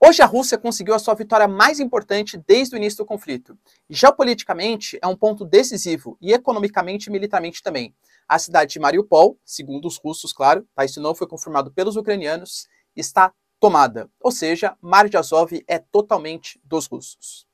Hoje a Rússia conseguiu a sua vitória mais importante desde o início do conflito. Geopoliticamente é um ponto decisivo e economicamente e militarmente também. A cidade de Mariupol, segundo os russos, claro, tá, isso não foi confirmado pelos ucranianos, está tomada. Ou seja, Mar de Azov é totalmente dos russos.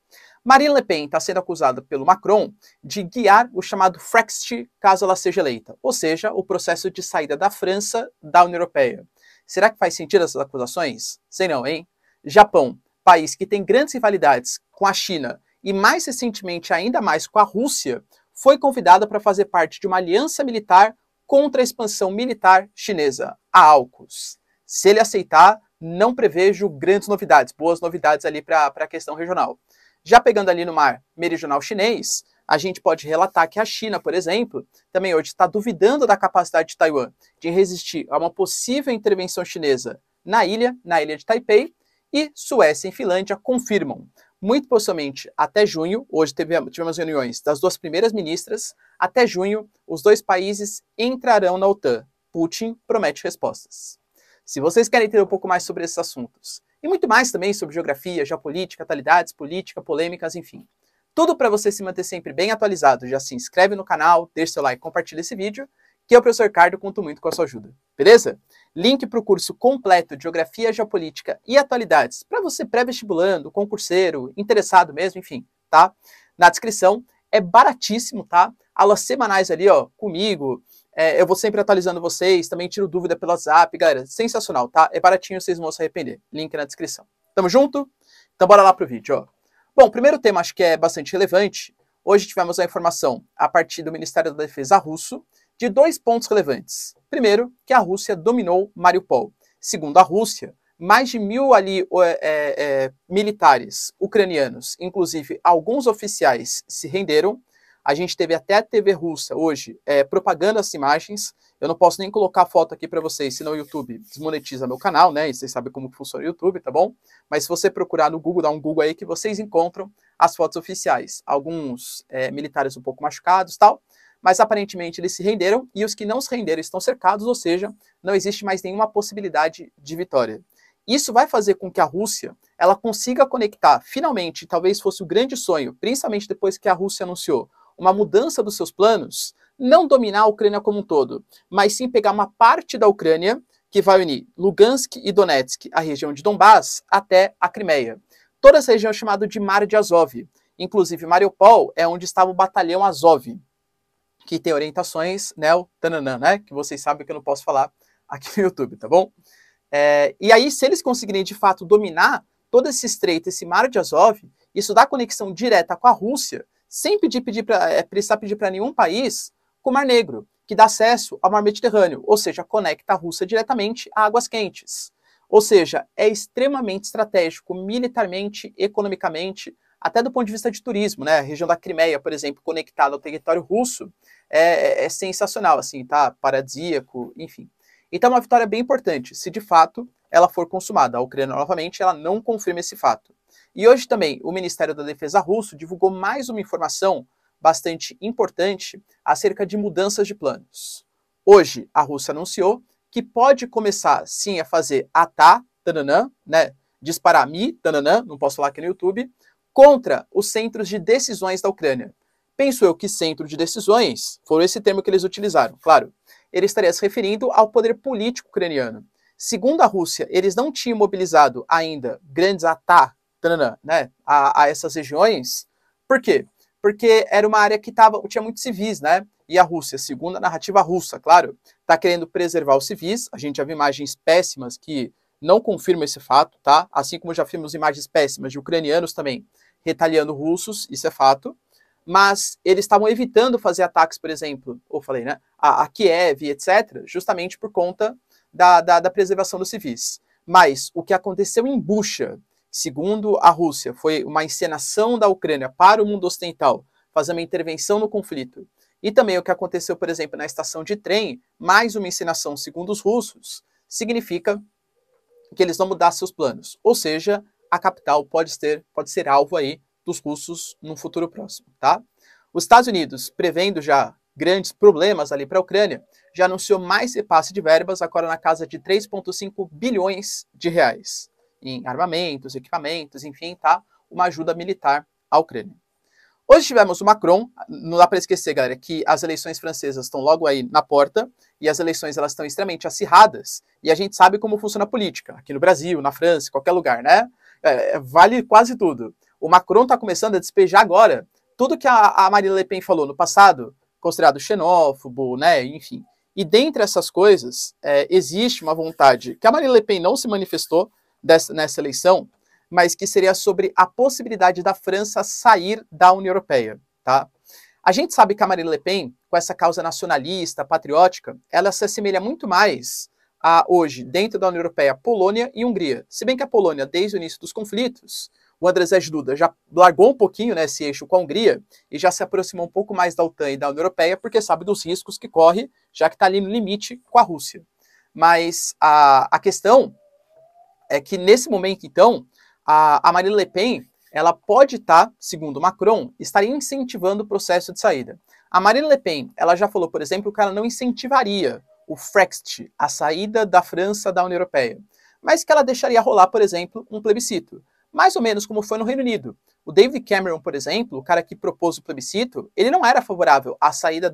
Marine Le Pen está sendo acusada pelo Macron de guiar o chamado Frexit caso ela seja eleita, ou seja, o processo de saída da França da União Europeia. Será que faz sentido essas acusações? Sei não, hein? Japão, país que tem grandes rivalidades com a China e mais recentemente ainda mais com a Rússia, foi convidada para fazer parte de uma aliança militar contra a expansão militar chinesa, a AUKUS. Se ele aceitar, não prevejo grandes novidades, boas novidades ali para a questão regional. Já pegando ali no mar meridional chinês, a gente pode relatar que a China, por exemplo, também hoje está duvidando da capacidade de Taiwan de resistir a uma possível intervenção chinesa na ilha de Taipei, e Suécia e Finlândia confirmam. Muito possivelmente até junho, hoje tivemos reuniões das duas primeiras ministras, até junho os dois países entrarão na OTAN. Putin promete respostas. Se vocês querem entender um pouco mais sobre esses assuntos, e muito mais também sobre geografia, geopolítica, atualidades, política, polêmicas, enfim. Tudo para você se manter sempre bem atualizado. Já se inscreve no canal, deixa seu like, compartilha esse vídeo, que eu, professor Cardo, conto muito com a sua ajuda. Beleza? Link para o curso completo de Geografia, Geopolítica e Atualidades, para você pré-vestibulando, concurseiro, interessado mesmo, enfim, tá? Na descrição. É baratíssimo, tá? Aulas semanais ali, ó, comigo. Eu vou sempre atualizando vocês, também tiro dúvida pelo WhatsApp, galera, sensacional, tá? É baratinho, vocês vão se arrepender. Link na descrição. Tamo junto? Então bora lá pro vídeo, ó. Bom, o primeiro tema acho que é bastante relevante. Hoje tivemos a informação, a partir do Ministério da Defesa russo, de dois pontos relevantes. Primeiro, que a Rússia dominou Mariupol. Segundo a Rússia, mais de 1.000 ali militares ucranianos, inclusive alguns oficiais, se renderam. A gente teve até a TV russa hoje propagando as imagens. Eu não posso nem colocar a foto aqui para vocês, senão o YouTube desmonetiza meu canal, né? E vocês sabem como funciona o YouTube, tá bom? Mas se você procurar no Google, dá um Google aí que vocês encontram as fotos oficiais. Alguns militares um pouco machucados e tal, mas aparentemente eles se renderam e os que não se renderam estão cercados, ou seja, não existe mais nenhuma possibilidade de vitória. Isso vai fazer com que a Rússia ela consiga conectar, finalmente, talvez fosse o grande sonho, principalmente depois que a Rússia anunciou uma mudança dos seus planos, não dominar a Ucrânia como um todo, mas sim pegar uma parte da Ucrânia que vai unir Lugansk e Donetsk, a região de Donbás, até a Crimeia. Toda essa região é chamada de Mar de Azov. Inclusive, Mariupol é onde estava o batalhão Azov, que tem orientações neo-tananã, né? Que vocês sabem que eu não posso falar aqui no YouTube, tá bom? E aí, se eles conseguirem, de fato, dominar todo esse estreito, esse Mar de Azov, isso dá conexão direta com a Rússia, sem precisar pedir para nenhum país, com o Mar Negro, que dá acesso ao Mar Mediterrâneo, ou seja, conecta a Rússia diretamente a águas quentes. Ou seja, é extremamente estratégico, militarmente, economicamente, até do ponto de vista de turismo, né? A região da Crimeia, por exemplo, conectada ao território russo, é sensacional, assim, tá? Paradisíaco, enfim. Então, é uma vitória bem importante, se de fato ela for consumada. A Ucrânia, novamente, ela não confirma esse fato. E hoje também, o Ministério da Defesa russo divulgou mais uma informação bastante importante acerca de mudanças de planos. Hoje, a Rússia anunciou que pode começar, sim, a fazer tananã, né? Disparar tananã, não posso falar aqui no YouTube, contra os centros de decisões da Ucrânia. Penso eu que centro de decisões, foi esse termo que eles utilizaram, claro. Ele estaria se referindo ao poder político ucraniano. Segundo a Rússia, eles não tinham mobilizado ainda grandes né, a essas regiões. Por quê? Porque era uma área que tinha muitos civis, né? E a Rússia, segundo a narrativa russa, claro, está querendo preservar os civis. A gente já viu imagens péssimas que não confirmam esse fato, tá? Assim como já vimos imagens péssimas de ucranianos também retaliando russos, isso é fato. Mas eles estavam evitando fazer ataques, por exemplo, né, a Kiev, etc., justamente por conta da preservação dos civis. Mas o que aconteceu em Bucha, segundo a Rússia, foi uma encenação da Ucrânia para o mundo ocidental, fazer uma intervenção no conflito. E também o que aconteceu, por exemplo, na estação de trem, mais uma encenação, segundo os russos, significa que eles vão mudar seus planos. Ou seja, a capital pode ser alvo aí dos russos no futuro próximo, tá? Os Estados Unidos, prevendo já grandes problemas ali para a Ucrânia, já anunciou mais repasse de verbas, agora na casa de 3,5 bilhões de reais. em armamentos, equipamentos, enfim, tá? Uma ajuda militar à Ucrânia. Hoje tivemos o Macron, não dá para esquecer, galera, que as eleições francesas estão logo aí na porta, e as eleições elas estão extremamente acirradas, e a gente sabe como funciona a política, aqui no Brasil, na França, em qualquer lugar, né? Vale quase tudo. O Macron está começando a despejar agora tudo que a Marine Le Pen falou no passado, considerado xenófobo, né, enfim. E dentre essas coisas, existe uma vontade que a Marine Le Pen não se manifestou nessa eleição, mas que seria sobre a possibilidade da França sair da União Europeia, tá? A gente sabe que a Marine Le Pen, com essa causa nacionalista, patriótica, ela se assemelha muito mais a, hoje, dentro da União Europeia, Polônia e Hungria. Se bem que a Polônia, desde o início dos conflitos, o Andrzej Duda já largou um pouquinho, né, esse eixo com a Hungria e já se aproximou um pouco mais da OTAN e da União Europeia, porque sabe dos riscos que corre, já que está ali no limite com a Rússia. Mas a questão é que, nesse momento, então, a Marine Le Pen, ela pode estar, segundo Macron, estaria incentivando o processo de saída. A Marine Le Pen, ela já falou, por exemplo, que ela não incentivaria o Frexit, a saída da França da União Europeia, mas que ela deixaria rolar, por exemplo, um plebiscito, mais ou menos como foi no Reino Unido. O David Cameron, por exemplo, o cara que propôs o plebiscito, ele não era favorável à saída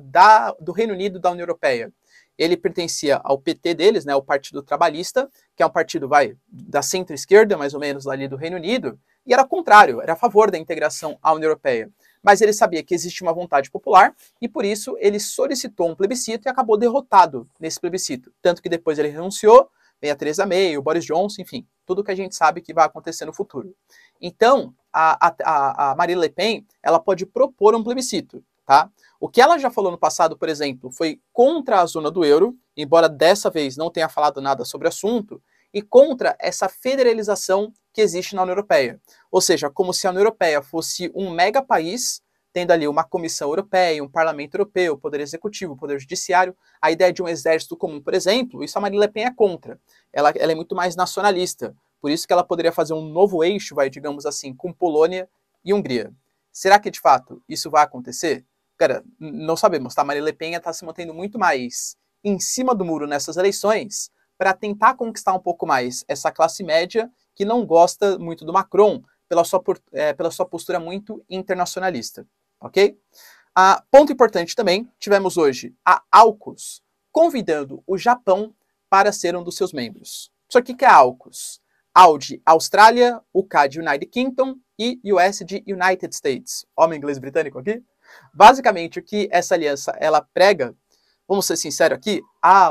do Reino Unido da União Europeia. Ele pertencia ao PT deles, né, o Partido Trabalhista, que é um partido, da centro-esquerda, mais ou menos, ali do Reino Unido, e era contrário, era a favor da integração à União Europeia. Mas ele sabia que existia uma vontade popular, e por isso ele solicitou um plebiscito e acabou derrotado nesse plebiscito. Tanto que depois ele renunciou, vem a Theresa May, o Boris Johnson, enfim, tudo que a gente sabe que vai acontecer no futuro. Então, a Marine Le Pen, ela pode propor um plebiscito, tá? O que ela já falou no passado, por exemplo, foi contra a zona do euro, embora dessa vez não tenha falado nada sobre o assunto, e contra essa federalização que existe na União Europeia. Ou seja, como se a União Europeia fosse um mega país, tendo ali uma Comissão Europeia, um Parlamento Europeu, Poder Executivo, Poder Judiciário, a ideia de um exército comum, por exemplo, isso a Marine Le Pen é contra. Ela é muito mais nacionalista, por isso que ela poderia fazer um novo eixo, digamos assim, com Polônia e Hungria. Será que, de fato, isso vai acontecer? Cara, não sabemos, tá? Marine Le Pen está se mantendo muito mais em cima do muro nessas eleições para tentar conquistar um pouco mais essa classe média que não gosta muito do Macron pela sua postura muito internacionalista, ok? Ponto importante também, tivemos hoje a AUKUS convidando o Japão para ser um dos seus membros. Isso aqui que é a AUKUS. AUD, Austrália, UK de United Kingdom e US de United States. Homem inglês britânico aqui? Basicamente, o que essa aliança ela prega, vamos ser sinceros aqui,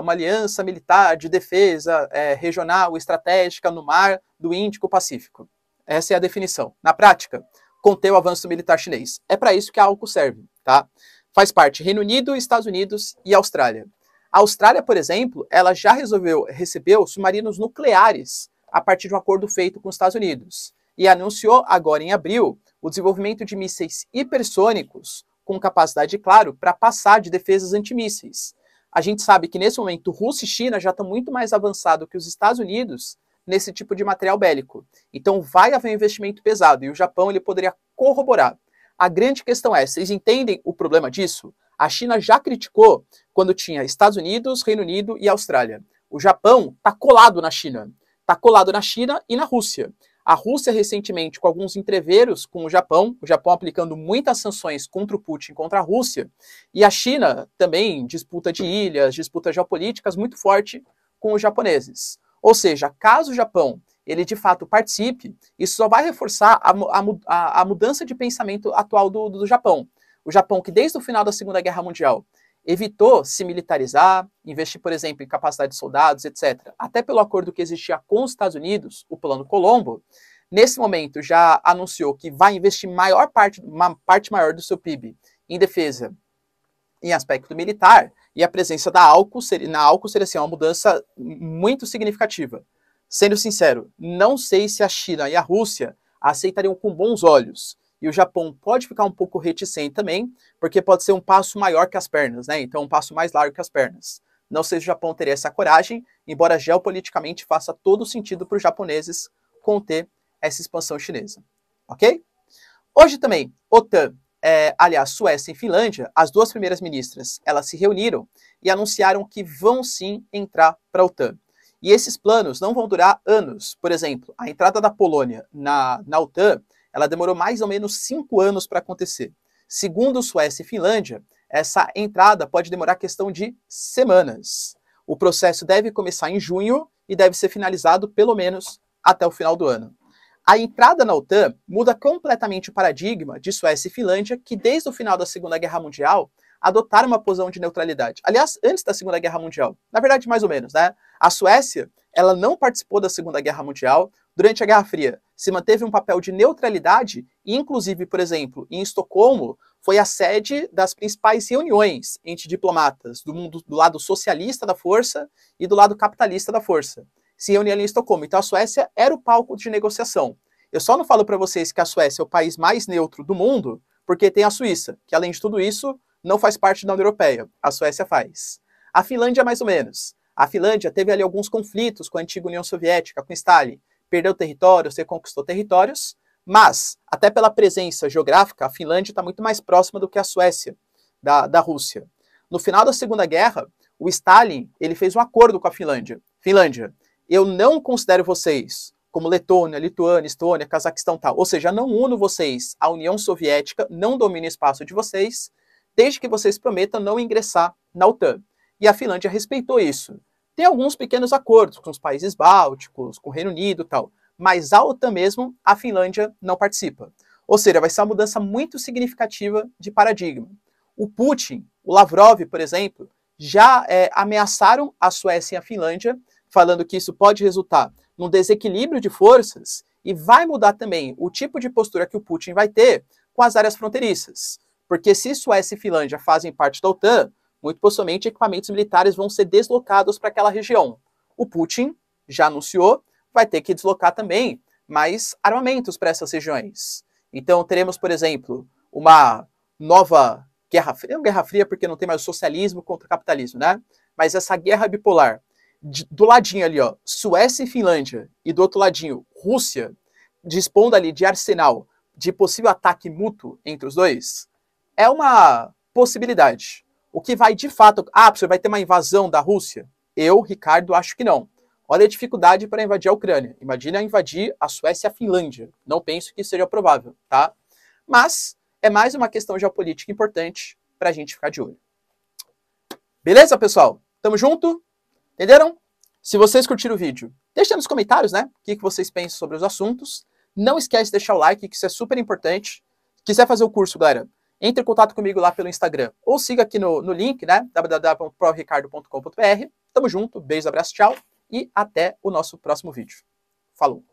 uma aliança militar de defesa regional, estratégica no mar do Índico-Pacífico. Essa é a definição. Na prática, conter o avanço militar chinês. É para isso que a AUKUS serve, tá? Faz parte Reino Unido, Estados Unidos e Austrália. A Austrália, por exemplo, ela já recebeu submarinos nucleares a partir de um acordo feito com os Estados Unidos e anunciou agora em abril o desenvolvimento de mísseis hipersônicos com capacidade, claro, para passar de defesas antimísseis. A gente sabe que nesse momento Rússia e China já estão muito mais avançados que os Estados Unidos nesse tipo de material bélico. Então vai haver um investimento pesado e o Japão ele poderia corroborar. A grande questão é, vocês entendem o problema disso? A China já criticou quando tinha Estados Unidos, Reino Unido e Austrália. O Japão está colado na China. Está colado na China e na Rússia. A Rússia, recentemente, com alguns entreveros com o Japão aplicando muitas sanções contra o Putin, contra a Rússia, e a China também, disputa de ilhas, disputas geopolíticas muito forte com os japoneses. Ou seja, caso o Japão, ele de fato participe, isso só vai reforçar a mudança de pensamento atual do Japão. O Japão que desde o final da Segunda Guerra Mundial evitou se militarizar, investir, por exemplo, em capacidade de soldados, etc. Até pelo acordo que existia com os Estados Unidos, o Plano Colombo, nesse momento já anunciou que vai investir uma parte maior do seu PIB em defesa em aspecto militar, e a presença da AUKUS seria assim, uma mudança muito significativa. Sendo sincero, não sei se a China e a Rússia aceitariam com bons olhos. E o Japão pode ficar um pouco reticente também, porque pode ser um passo maior que as pernas, né? Então, um passo mais largo que as pernas. Não sei se o Japão teria essa coragem, embora geopoliticamente faça todo sentido para os japoneses conter essa expansão chinesa. Ok? Hoje também, OTAN, aliás, Suécia e Finlândia, as duas primeiras ministras, elas se reuniram e anunciaram que vão sim entrar para a OTAN. E esses planos não vão durar anos. Por exemplo, a entrada da Polônia na OTAN, ela demorou mais ou menos 5 anos para acontecer. Segundo Suécia e Finlândia, essa entrada pode demorar questão de semanas. O processo deve começar em junho e deve ser finalizado pelo menos até o final do ano. A entrada na OTAN muda completamente o paradigma de Suécia e Finlândia, que desde o final da Segunda Guerra Mundial adotaram uma posição de neutralidade. Aliás, antes da Segunda Guerra Mundial, na verdade mais ou menos, né? A Suécia, ela não participou da Segunda Guerra Mundial. Durante a Guerra Fria, se manteve um papel de neutralidade e, inclusive, por exemplo, em Estocolmo, foi a sede das principais reuniões entre diplomatas do lado socialista da força e do lado capitalista da força. Se reuniam ali em Estocolmo. Então a Suécia era o palco de negociação. Eu só não falo para vocês que a Suécia é o país mais neutro do mundo, porque tem a Suíça, que além de tudo isso, não faz parte da União Europeia. A Suécia faz. A Finlândia, mais ou menos. A Finlândia teve ali alguns conflitos com a antiga União Soviética, com Stalin. Perdeu territórios, reconquistou territórios, mas, até pela presença geográfica, a Finlândia está muito mais próxima do que a Suécia, da Rússia. No final da Segunda Guerra, o Stalin ele fez um acordo com a Finlândia. Finlândia, eu não considero vocês como Letônia, Lituânia, Estônia, Cazaquistão tal. Ou seja, não uno vocês à União Soviética, não domino o espaço de vocês, desde que vocês prometam não ingressar na OTAN. E a Finlândia respeitou isso. Tem alguns pequenos acordos com os países bálticos, com o Reino Unido e tal, mas a OTAN mesmo, a Finlândia não participa. Ou seja, vai ser uma mudança muito significativa de paradigma. O Putin, o Lavrov, por exemplo, já ameaçaram a Suécia e a Finlândia, falando que isso pode resultar num desequilíbrio de forças e vai mudar também o tipo de postura que o Putin vai ter com as áreas fronteiriças. Porque se Suécia e Finlândia fazem parte da OTAN, muito possivelmente equipamentos militares vão ser deslocados para aquela região. O Putin já anunciou, vai ter que deslocar também mais armamentos para essas regiões. Então teremos, por exemplo, uma nova Guerra Fria, não Guerra Fria porque não tem mais o socialismo contra o capitalismo, né? Mas essa guerra bipolar, do ladinho ali, ó, Suécia e Finlândia, e do outro ladinho, Rússia, dispondo ali de arsenal de possível ataque mútuo entre os dois, é uma possibilidade. O que vai de fato... você vai ter uma invasão da Rússia? Eu, Ricardo, acho que não. Olha a dificuldade para invadir a Ucrânia. Imagina invadir a Suécia e a Finlândia. Não penso que isso seja provável, tá? Mas é mais uma questão geopolítica importante para a gente ficar de olho. Beleza, pessoal? Tamo junto? Entenderam? Se vocês curtiram o vídeo, deixa nos comentários, né? O que vocês pensam sobre os assuntos. Não esquece de deixar o like, que isso é super importante. Se quiser fazer o curso, galera, entre em contato comigo lá pelo Instagram. Ou siga aqui no link, né? www.proricardo.com.br. Tamo junto, beijo, abraço, tchau. E até o nosso próximo vídeo. Falou!